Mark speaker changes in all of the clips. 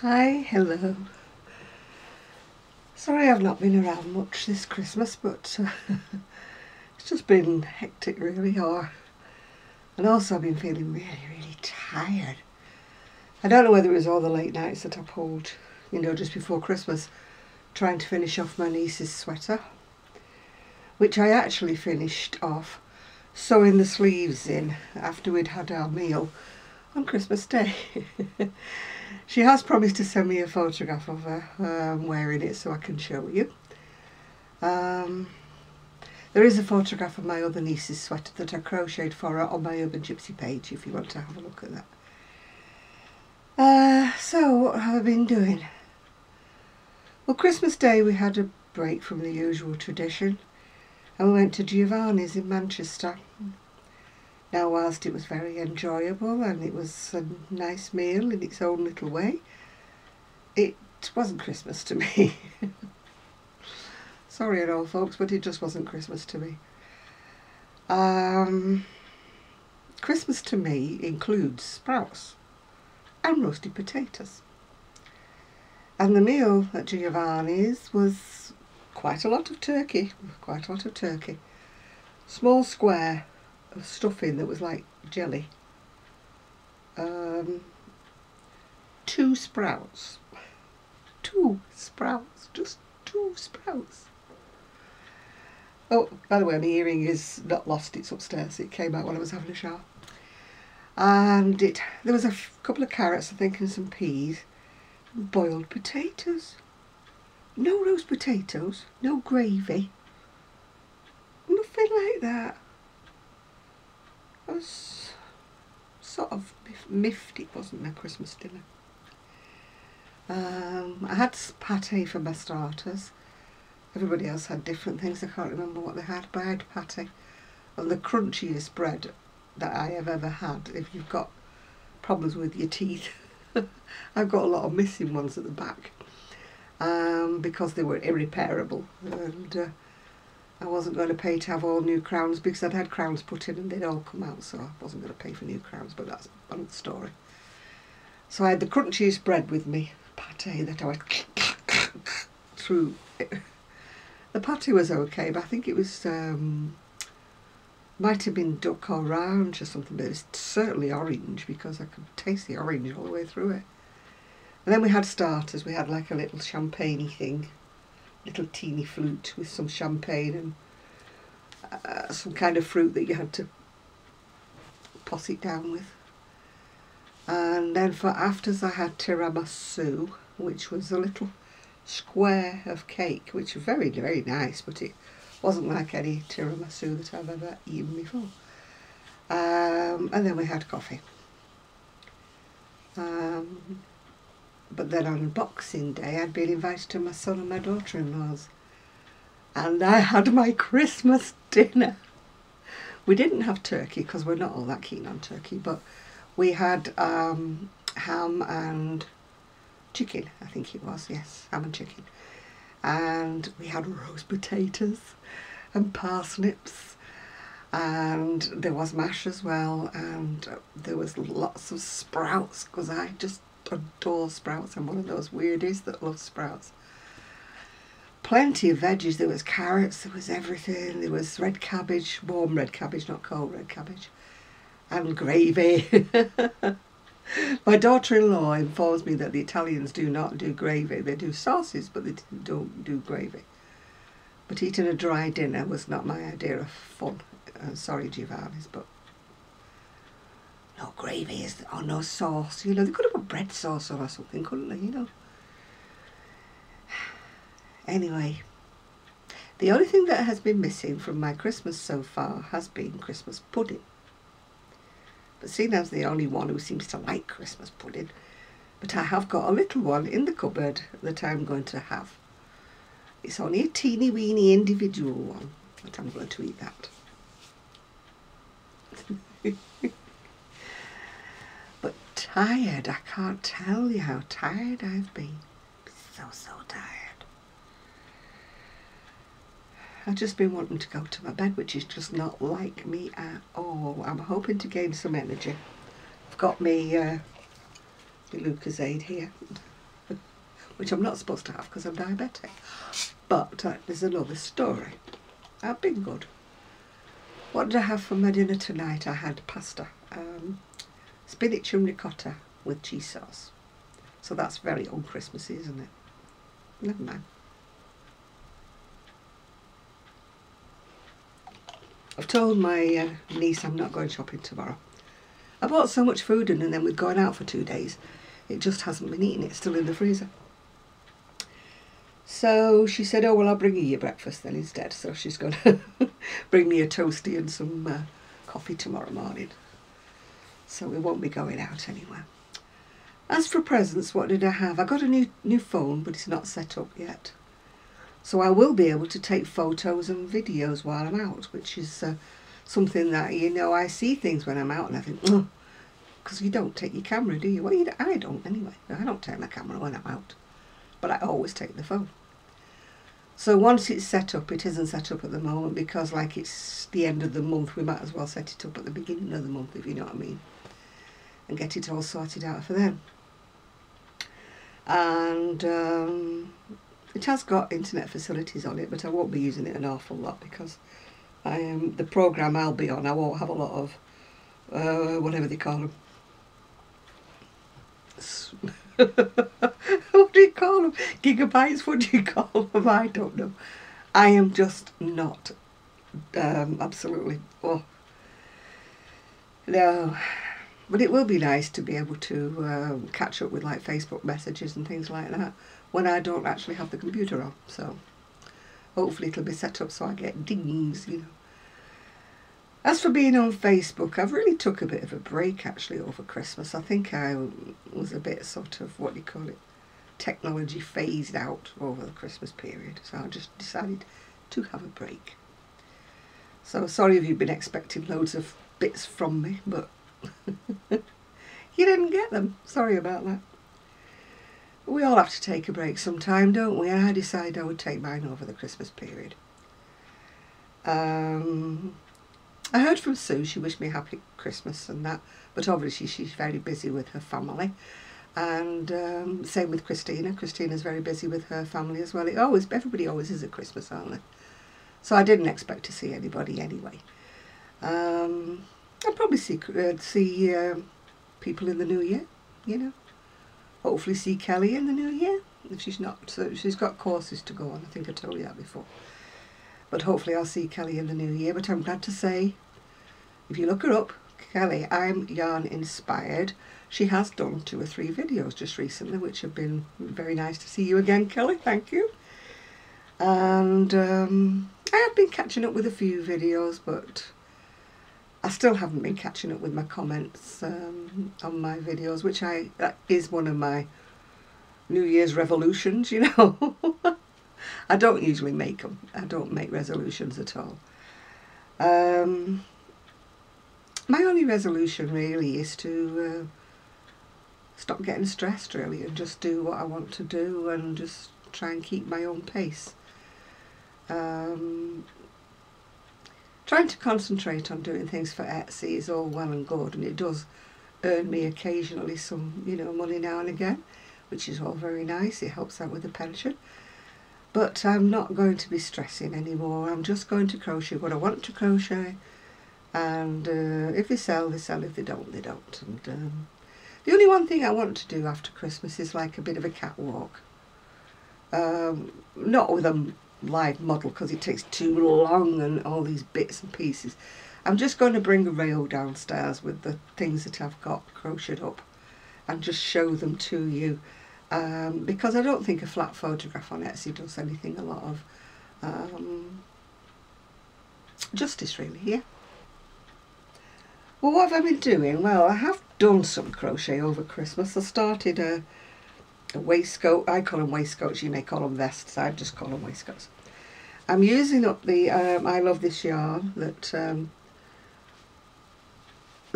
Speaker 1: Hi, hello. Sorry I've not been around much this Christmas, but it's just been hectic really, and also I've been feeling really tired. I don't know whether it was all the late nights that I pulled, just before Christmas, trying to finish off my niece's sweater, which I actually finished off sewing the sleeves in after we'd had our meal on Christmas Day. She has promised to send me a photograph of her wearing it so I can show you. There is a photograph of my other niece's sweater that I crocheted for her on my Urban Gypsy page if you want to have a look at that. So what have I been doing? Well, Christmas Day we had a break from the usual tradition and we went to Giovanni's in Manchester. Now, whilst it was very enjoyable and it was a nice meal in its own little way, it wasn't Christmas to me. Sorry at all, folks, but it just wasn't Christmas to me. Christmas to me includes sprouts and roasted potatoes. And the meal at Giovanni's was quite a lot of turkey. Small square of stuffing that was like jelly. 2 sprouts. Just 2 sprouts. Oh, by the way, my earring is not lost, it's upstairs. It came out when I was having a shower. And there was a couple of carrots, I think, and some peas. Boiled potatoes. No roast potatoes, no gravy. Nothing like that. I was sort of miffed it wasn't my Christmas dinner. I had pâté for my starters. Everybody else had different things. I can't remember what they had, but I had pâté. And the crunchiest bread that I have ever had. If you've got problems with your teeth, I've got a lot of missing ones at the back because they were irreparable, and I wasn't going to pay to have all new crowns because I'd had crowns put in and they'd all come out, so I wasn't going to pay for new crowns, but that's another story. So I had the crunchiest bread with me, pâté, that I went through. The pâté was okay, but I think it was, might have been duck or round or something, but it was certainly orange because I could taste the orange all the way through it. And then we had starters. We had like a little champagne-y thing, little teeny flute with some champagne and some kind of fruit that you had to toss it down with. And then for afters I had tiramisu, which was a little square of cake, which was very, very nice, but it wasn't like any tiramisu that I've ever eaten before. And then we had coffee. But then on Boxing Day I'd been invited to my son and my daughter-in-law's, and I had my Christmas dinner. We didn't have turkey because we're not all that keen on turkey, but we had ham and chicken, I think it was, yes, ham and chicken. And we had roast potatoes and parsnips, and there was mash as well, and there was lots of sprouts because I just adore sprouts. I'm one of those weirdies that loves sprouts. Plenty of veggies. There was carrots, there was everything. There was red cabbage, warm red cabbage, not cold red cabbage, and gravy. My daughter-in-law informs me that the Italians do not do gravy. They do sauces, but they don't do gravy. But eating a dry dinner was not my idea of fun. Sorry, Giovanni's, but no gravy or no sauce. They could have put bread sauce on or something, couldn't they? Anyway, the only thing that has been missing from my Christmas so far has been Christmas pudding. But seeing as the only one who seems to like Christmas pudding, but I have got a little one in the cupboard that I'm going to have. It's only a teeny weeny individual one, but I'm going to eat that. But tired, I can't tell you how tired I've been. So tired. I've just been wanting to go to my bed, which is just not like me at all. I'm hoping to gain some energy. I've got me Lucozade here. which I'm not supposed to have because I'm diabetic. But there's another story. I've been good. What did I have for my dinner tonight? I had pasta, spinach and ricotta with cheese sauce. So that's very un-Christmassy, isn't it? Never mind. I've told my niece I'm not going shopping tomorrow. I bought so much food in, and then we've gone out for 2 days. It just hasn't been eaten. It's still in the freezer. So she said, oh, well, I'll bring you your breakfast then instead. So she's going to bring me a toastie and some coffee tomorrow morning. So we won't be going out anywhere. As for presents, what did I have? I got a new phone, but it's not set up yet. So I will be able to take photos and videos while I'm out, which is something that, you know, I see things when I'm out and I think, oh, because you don't take your camera, do you? Well, I don't anyway. I don't take my camera when I'm out, but I always take the phone. So once it's set up, it isn't set up at the moment because, like, it's the end of the month. We might as well set it up at the beginning of the month, if you know what I mean, and get it all sorted out for them. And it has got internet facilities on it, but I won't be using it an awful lot because the program I'll be on, I won't have a lot of whatever they call them. What do you call them? Gigabytes? What do you call them? I don't know. I am just not absolutely. Oh no. But it will be nice to be able to catch up with like Facebook messages and things like that when I don't actually have the computer on. So hopefully it'll be set up so I get dings, you know. As for being on Facebook, I've really took a bit of a break actually over Christmas. I think I was a bit sort of, what do you call it, technology phased out over the Christmas period. So I just decided to have a break. So sorry if you've been expecting loads of bits from me, but you didn't get them. Sorry about that. We all have to take a break sometime, don't we? And I decided I would take mine over the Christmas period. I heard from Sue. She wished me a happy Christmas and that, but obviously she's very busy with her family. And same with Christina. Christina's very busy with her family as well. Everybody always is at Christmas, aren't they? So I didn't expect to see anybody anyway. I'll probably see people in the new year, you know. Hopefully see Kelly in the new year. If she's not, so she's got courses to go on. I think I told you that before. But hopefully I'll see Kelly in the new year. But I'm glad to say, if you look her up, Kelly, I'm Yarn Inspired. She has done 2 or 3 videos just recently, which have been very nice to see you again, Kelly. Thank you. And I have been catching up with a few videos, but I still haven't been catching up with my comments on my videos, which that is one of my New Year's resolutions, you know. I don't usually make them. I don't make resolutions at all. My only resolution really is to stop getting stressed really and just do what I want to do and just try and keep my own pace. Trying to concentrate on doing things for Etsy is all well and good, and it does earn me occasionally some, you know, money now and again, which is all very nice. It helps out with the pension. But I'm not going to be stressing anymore. I'm just going to crochet what I want to crochet, and if they sell, they sell. If they don't, they don't. And the only one thing I want to do after Christmas is like a bit of a catwalk. Not with a live model because it takes too long and all these bits and pieces. I'm just going to bring a rail downstairs with the things that I've got crocheted up and just show them to you. Because I don't think a flat photograph on Etsy does anything a lot of justice really, yeah. Well, what have I been doing? Well, I have done some crochet over Christmas. I started a waistcoat. I call them waistcoats, you may call them vests. I just call them waistcoats. I'm using up the I Love This yarn that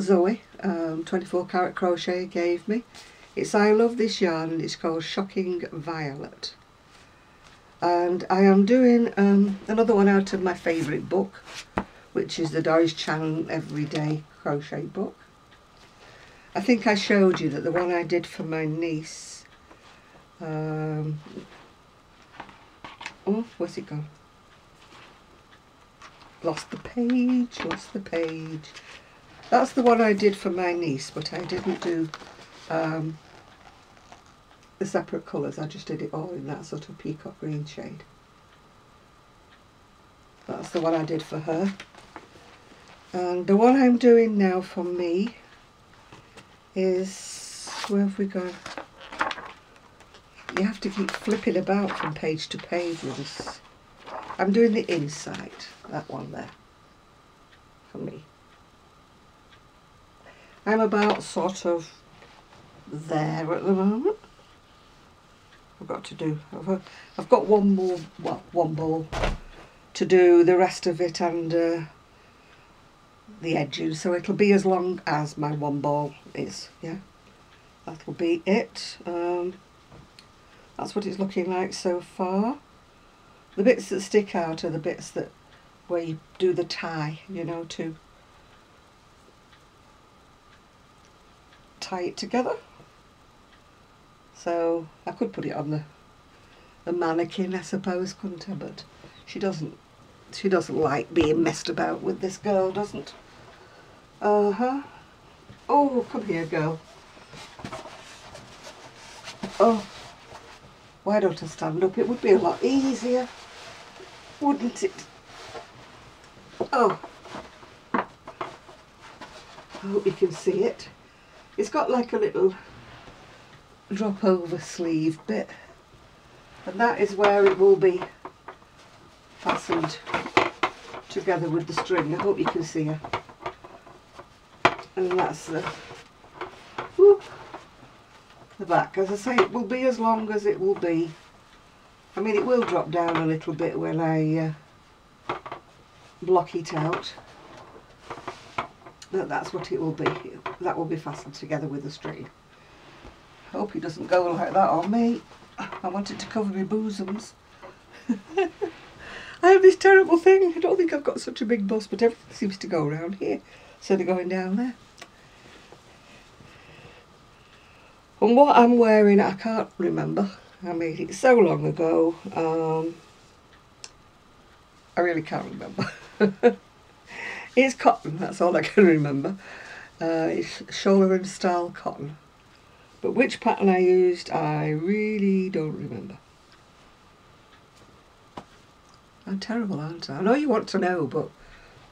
Speaker 1: Zoe, 24 Carat Crochet, gave me. It's I Love This yarn and it's called Shocking Violet. And I am doing another one out of my favourite book, which is the Doris Chan Everyday Crochet book. I think I showed you that the one I did for my niece, Oh, where's it gone? Lost the page, lost the page. That's the one I did for my niece, but I didn't do the separate colours. I just did it all in that sort of peacock green shade. That's the one I did for her. And the one I'm doing now for me is, where have we gone? You have to keep flipping about from page to page with this. I'm doing the inside, that one there, for me. I'm about sort of there at the moment. I've got to do, I've got one more, well, one ball to do the rest of it and the edges, so it'll be as long as my one ball is, yeah. That'll be it. That's what it's looking like so far. The bits that stick out are the bits that where you do the tie, you know, to tie it together. So I could put it on the mannequin, I suppose, couldn't I? But she doesn't like being messed about with, this girl doesn't. Oh, come here, girl. Oh, why don't I stand up? It would be a lot easier, wouldn't it? Oh, I hope you can see it. It's got like a little drop over sleeve bit, and that is where it will be fastened together with the string. I hope you can see her. And that's the back. As I say, it will be as long as it will be. I mean, it will drop down a little bit when I block it out, but that's what it will be. That will be fastened together with the string. I hope it doesn't go like that on me. I want it to cover my bosoms. I have this terrible thing. I don't think I've got such a big bust, but everything seems to go around here instead of going down there. And what I'm wearing, I can't remember. I made it so long ago. I really can't remember. It's cotton, that's all I can remember. It's Scholler & Stahl cotton. But which pattern I used, I really don't remember. I'm terrible, aren't I? I know you want to know, but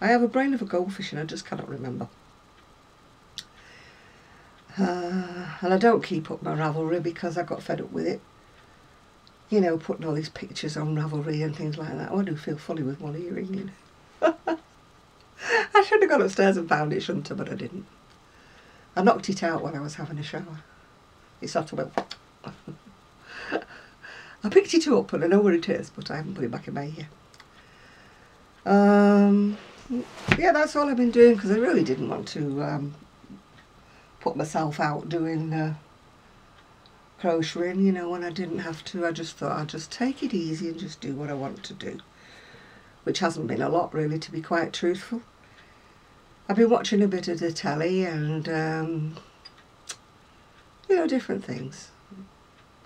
Speaker 1: I have a brain of a goldfish and I just cannot remember. And I don't keep up my Ravelry because I got fed up with it. You know, putting all these pictures on Ravelry and things like that. Oh, I do feel funny with one earring in. I should have gone upstairs and found it, shouldn't I? But I didn't. I knocked it out when I was having a shower. It sort of went... I picked it up and I know where it is, but I haven't put it back in my ear. Yeah, that's all I've been doing because I really didn't want to put myself out doing crocheting, you know, when I didn't have to. I just thought I'd just take it easy and just do what I want to do, which hasn't been a lot really, to be quite truthful. I've been watching a bit of the telly and you know, different things.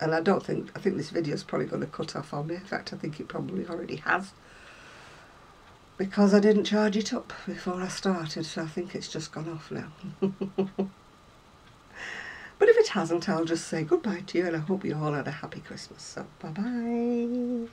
Speaker 1: And I think this video is probably going to cut off on me. In fact, I think it probably already has, because I didn't charge it up before I started, so I think it's just gone off now. But if it hasn't, I'll just say goodbye to you and I hope you all had a happy Christmas. So bye bye.